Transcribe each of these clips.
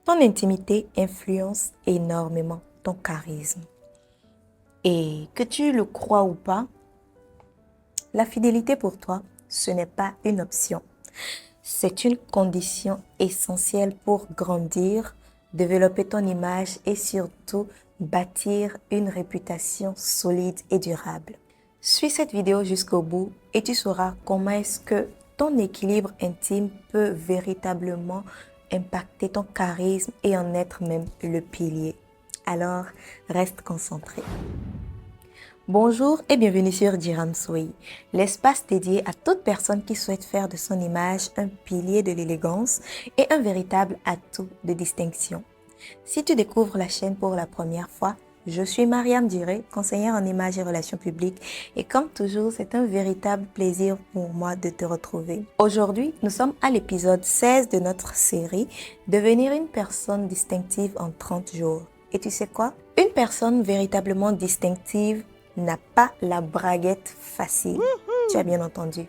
Ton intimité influence énormément ton charisme. Et que tu le crois ou pas, la fidélité pour toi, ce n'est pas une option. C'est une condition essentielle pour grandir, développer ton image et surtout bâtir une réputation solide et durable. Suis cette vidéo jusqu'au bout et tu sauras comment est-ce que ton équilibre intime peut véritablement impacter ton charisme et en être même le pilier. Alors, reste concentré. Bonjour et bienvenue sur Jiramsoi, l'espace dédié à toute personne qui souhaite faire de son image un pilier de l'élégance et un véritable atout de distinction. Si tu découvres la chaîne pour la première fois, je suis Mariam Diré, conseillère en images et relations publiques et comme toujours, c'est un véritable plaisir pour moi de te retrouver. Aujourd'hui, nous sommes à l'épisode 16 de notre série « Devenir une personne distinctive en 30 jours ». Et tu sais quoi? Une personne véritablement distinctive n'a pas la braguette facile. Tu as bien entendu.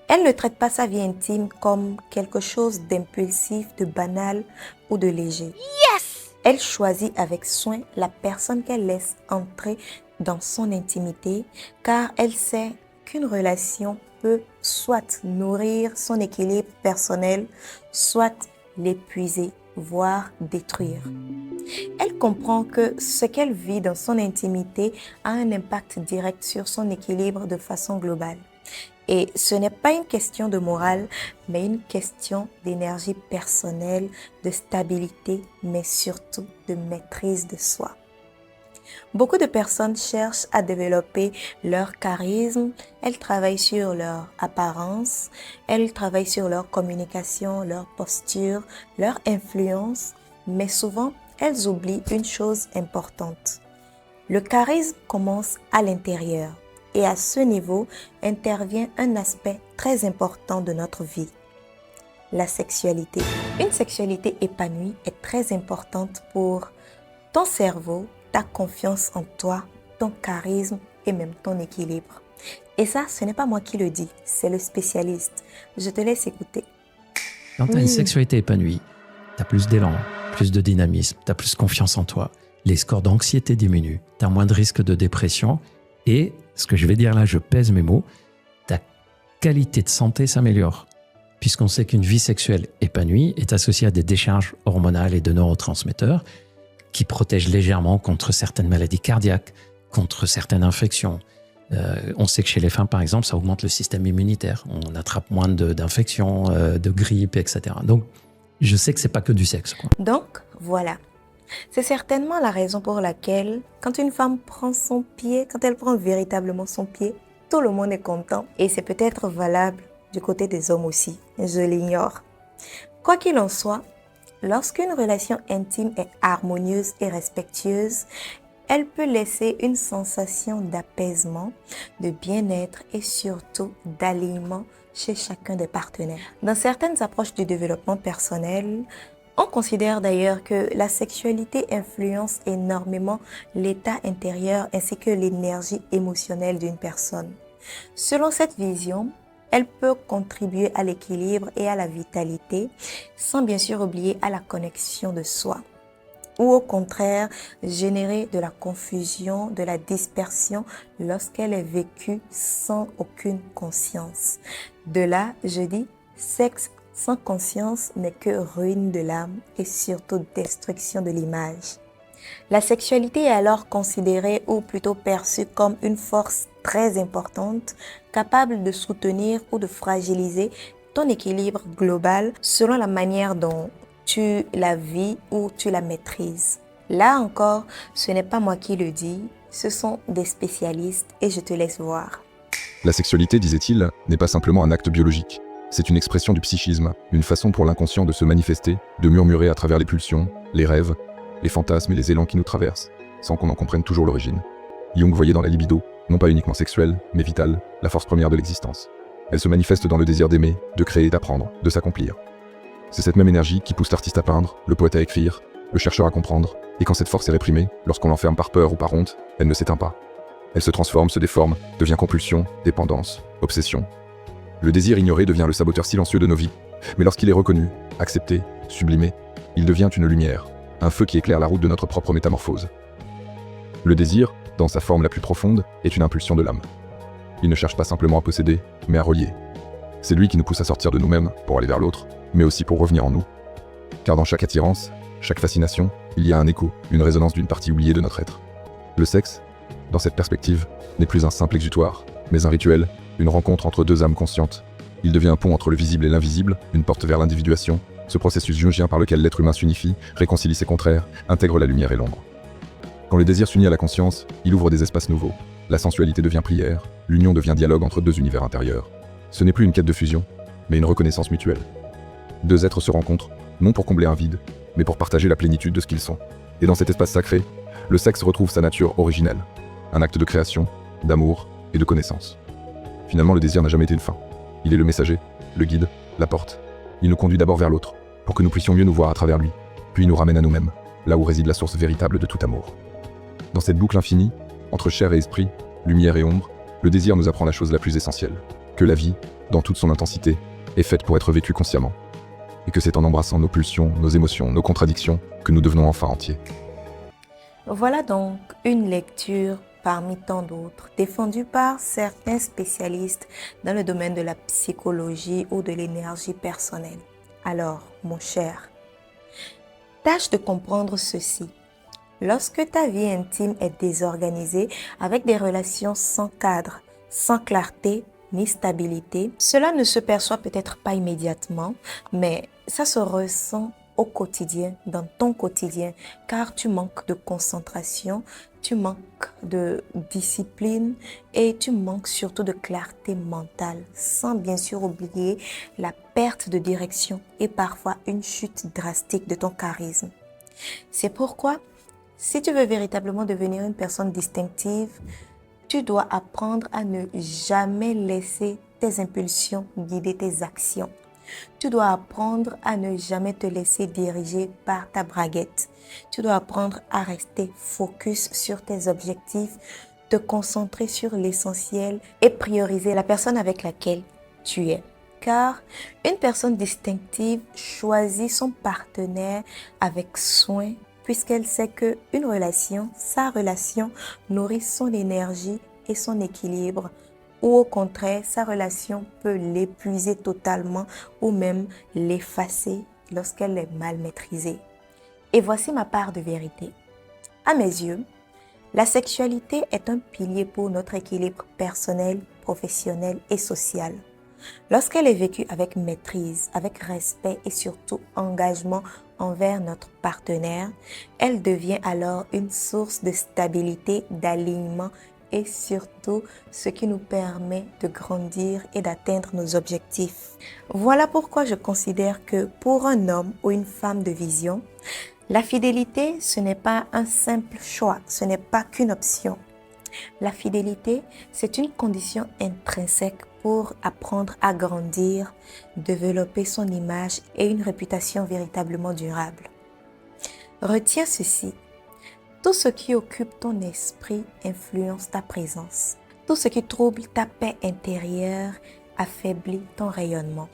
Elle ne traite pas sa vie intime comme quelque chose d'impulsif, de banal ou de léger. Yes! Elle choisit avec soin la personne qu'elle laisse entrer dans son intimité car elle sait qu'une relation peut soit nourrir son équilibre personnel, soit l'épuiser, voire détruire. Elle comprend que ce qu'elle vit dans son intimité a un impact direct sur son équilibre de façon globale. Et ce n'est pas une question de morale, mais une question d'énergie personnelle, de stabilité, mais surtout de maîtrise de soi. Beaucoup de personnes cherchent à développer leur charisme, elles travaillent sur leur apparence, elles travaillent sur leur communication, leur posture, leur influence, mais souvent, elles oublient une chose importante. Le charisme commence à l'intérieur et à ce niveau intervient un aspect très important de notre vie, la sexualité. Une sexualité épanouie est très importante pour ton cerveau, ta confiance en toi, ton charisme et même ton équilibre. Et ça, ce n'est pas moi qui le dis, c'est le spécialiste. Je te laisse écouter. Quand tu as une sexualité épanouie, tu as plus d'élan, plus de dynamisme, tu as plus confiance en toi, les scores d'anxiété diminuent, tu as moins de risques de dépression et, ce que je vais dire là, je pèse mes mots, ta qualité de santé s'améliore. Puisqu'on sait qu'une vie sexuelle épanouie est associée à des décharges hormonales et de neurotransmetteurs qui protègent légèrement contre certaines maladies cardiaques, contre certaines infections. On sait que chez les femmes, par exemple, ça augmente le système immunitaire. On attrape moins d'infections, de grippe, etc. Donc, je sais que c'est pas que du sexe, quoi. Donc, voilà. C'est certainement la raison pour laquelle, quand une femme prend son pied, quand elle prend véritablement son pied, tout le monde est content. Et c'est peut-être valable du côté des hommes aussi. Je l'ignore. Quoi qu'il en soit, lorsqu'une relation intime est harmonieuse et respectueuse, elle peut laisser une sensation d'apaisement, de bien-être et surtout d'alignement chez chacun des partenaires. Dans certaines approches du développement personnel, on considère d'ailleurs que la sexualité influence énormément l'état intérieur ainsi que l'énergie émotionnelle d'une personne. Selon cette vision, elle peut contribuer à l'équilibre et à la vitalité, sans bien sûr oublier à la connexion de soi. Ou au contraire, générer de la confusion, de la dispersion lorsqu'elle est vécue sans aucune conscience. De là, je dis, sexe sans conscience n'est que ruine de l'âme et surtout destruction de l'image. La sexualité est alors considérée ou plutôt perçue comme une force très importante, capable de soutenir ou de fragiliser ton équilibre global selon la manière dont tu la vis ou tu la maîtrises. Là encore, ce n'est pas moi qui le dis, ce sont des spécialistes et je te laisse voir. La sexualité, disait-il, n'est pas simplement un acte biologique. C'est une expression du psychisme, une façon pour l'inconscient de se manifester, de murmurer à travers les pulsions, les rêves, les fantasmes et les élans qui nous traversent, sans qu'on en comprenne toujours l'origine. Jung voyait dans la libido, non pas uniquement sexuelle, mais vitale, la force première de l'existence. Elle se manifeste dans le désir d'aimer, de créer, d'apprendre, de s'accomplir. C'est cette même énergie qui pousse l'artiste à peindre, le poète à écrire, le chercheur à comprendre, et quand cette force est réprimée, lorsqu'on l'enferme par peur ou par honte, elle ne s'éteint pas. Elle se transforme, se déforme, devient compulsion, dépendance, obsession. Le désir ignoré devient le saboteur silencieux de nos vies, mais lorsqu'il est reconnu, accepté, sublimé, il devient une lumière, un feu qui éclaire la route de notre propre métamorphose. Le désir, dans sa forme la plus profonde, est une impulsion de l'âme. Il ne cherche pas simplement à posséder, mais à relier. C'est lui qui nous pousse à sortir de nous-mêmes pour aller vers l'autre, mais aussi pour revenir en nous. Car dans chaque attirance, chaque fascination, il y a un écho, une résonance d'une partie oubliée de notre être. Le sexe, dans cette perspective, n'est plus un simple exutoire, mais un rituel, une rencontre entre deux âmes conscientes. Il devient un pont entre le visible et l'invisible, une porte vers l'individuation, ce processus jungien par lequel l'être humain s'unifie, réconcilie ses contraires, intègre la lumière et l'ombre. Quand le désir s'unit à la conscience, il ouvre des espaces nouveaux. La sensualité devient prière, l'union devient dialogue entre deux univers intérieurs. Ce n'est plus une quête de fusion, mais une reconnaissance mutuelle. Deux êtres se rencontrent, non pour combler un vide, mais pour partager la plénitude de ce qu'ils sont. Et dans cet espace sacré, le sexe retrouve sa nature originelle, un acte de création, d'amour et de connaissance. Finalement, le désir n'a jamais été une fin. Il est le messager, le guide, la porte. Il nous conduit d'abord vers l'autre, pour que nous puissions mieux nous voir à travers lui, puis il nous ramène à nous-mêmes, là où réside la source véritable de tout amour. Dans cette boucle infinie, entre chair et esprit, lumière et ombre, le désir nous apprend la chose la plus essentielle, que la vie, dans toute son intensité, est faite pour être vécue consciemment. Et que c'est en embrassant nos pulsions, nos émotions, nos contradictions, que nous devenons enfin entiers. Voilà donc une lecture parmi tant d'autres, défendue par certains spécialistes dans le domaine de la psychologie ou de l'énergie personnelle. Alors, mon cher, tâche de comprendre ceci. Lorsque ta vie intime est désorganisée, avec des relations sans cadre, sans clarté ni stabilité, cela ne se perçoit peut-être pas immédiatement, mais ça se ressent au quotidien, dans ton quotidien, car tu manques de concentration, tu manques de discipline et tu manques surtout de clarté mentale, sans bien sûr oublier la perte de direction et parfois une chute drastique de ton charisme. C'est pourquoi, si tu veux véritablement devenir une personne distinctive, tu dois apprendre à ne jamais laisser tes impulsions guider tes actions. Tu dois apprendre à ne jamais te laisser diriger par ta braguette. Tu dois apprendre à rester focus sur tes objectifs, te concentrer sur l'essentiel et prioriser la personne avec laquelle tu es. Car une personne distinctive choisit son partenaire avec soin puisqu'elle sait qu'une relation, sa relation, nourrit son énergie et son équilibre. Ou au contraire, sa relation peut l'épuiser totalement ou même l'effacer lorsqu'elle est mal maîtrisée. Et voici ma part de vérité. À mes yeux, la sexualité est un pilier pour notre équilibre personnel, professionnel et social. Lorsqu'elle est vécue avec maîtrise, avec respect et surtout engagement envers notre partenaire, elle devient alors une source de stabilité, d'alignement et surtout ce qui nous permet de grandir et d'atteindre nos objectifs. Voilà pourquoi je considère que pour un homme ou une femme de vision, la fidélité, ce n'est pas un simple choix, ce n'est pas qu'une option. La fidélité, c'est une condition intrinsèque pour apprendre à grandir, développer son image et une réputation véritablement durable. Retiens ceci. Tout ce qui occupe ton esprit influence ta présence. Tout ce qui trouble ta paix intérieure affaiblit ton rayonnement.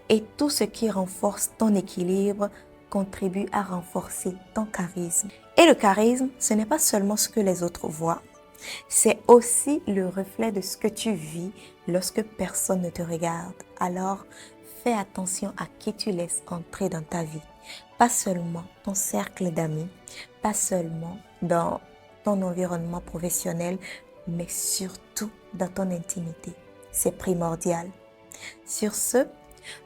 Et tout ce qui renforce ton équilibre contribue à renforcer ton charisme. Et le charisme, ce n'est pas seulement ce que les autres voient. C'est aussi le reflet de ce que tu vis lorsque personne ne te regarde. Alors, fais attention à qui tu laisses entrer dans ta vie. Pas seulement ton cercle d'amis, pas seulement dans ton environnement professionnel, mais surtout dans ton intimité. C'est primordial. Sur ce,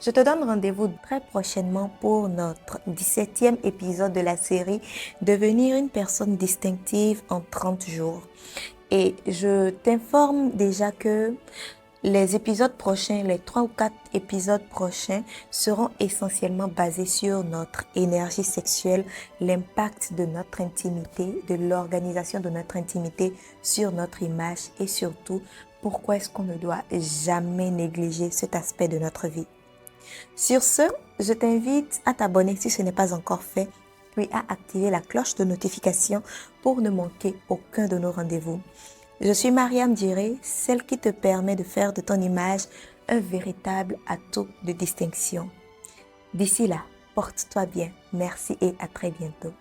je te donne rendez-vous très prochainement pour notre 17e épisode de la série « Devenir une personne distinctive en 30 jours ». Et je t'informe déjà que les épisodes prochains, les 3 ou 4 épisodes prochains seront essentiellement basés sur notre énergie sexuelle, l'impact de notre intimité, de l'organisation de notre intimité sur notre image et surtout pourquoi est-ce qu'on ne doit jamais négliger cet aspect de notre vie. Sur ce, je t'invite à t'abonner si ce n'est pas encore fait, puis à activer la cloche de notification pour ne manquer aucun de nos rendez-vous. Je suis Mariam Diré, celle qui te permet de faire de ton image un véritable atout de distinction. D'ici là, Porte-toi bien. Merci et à très bientôt.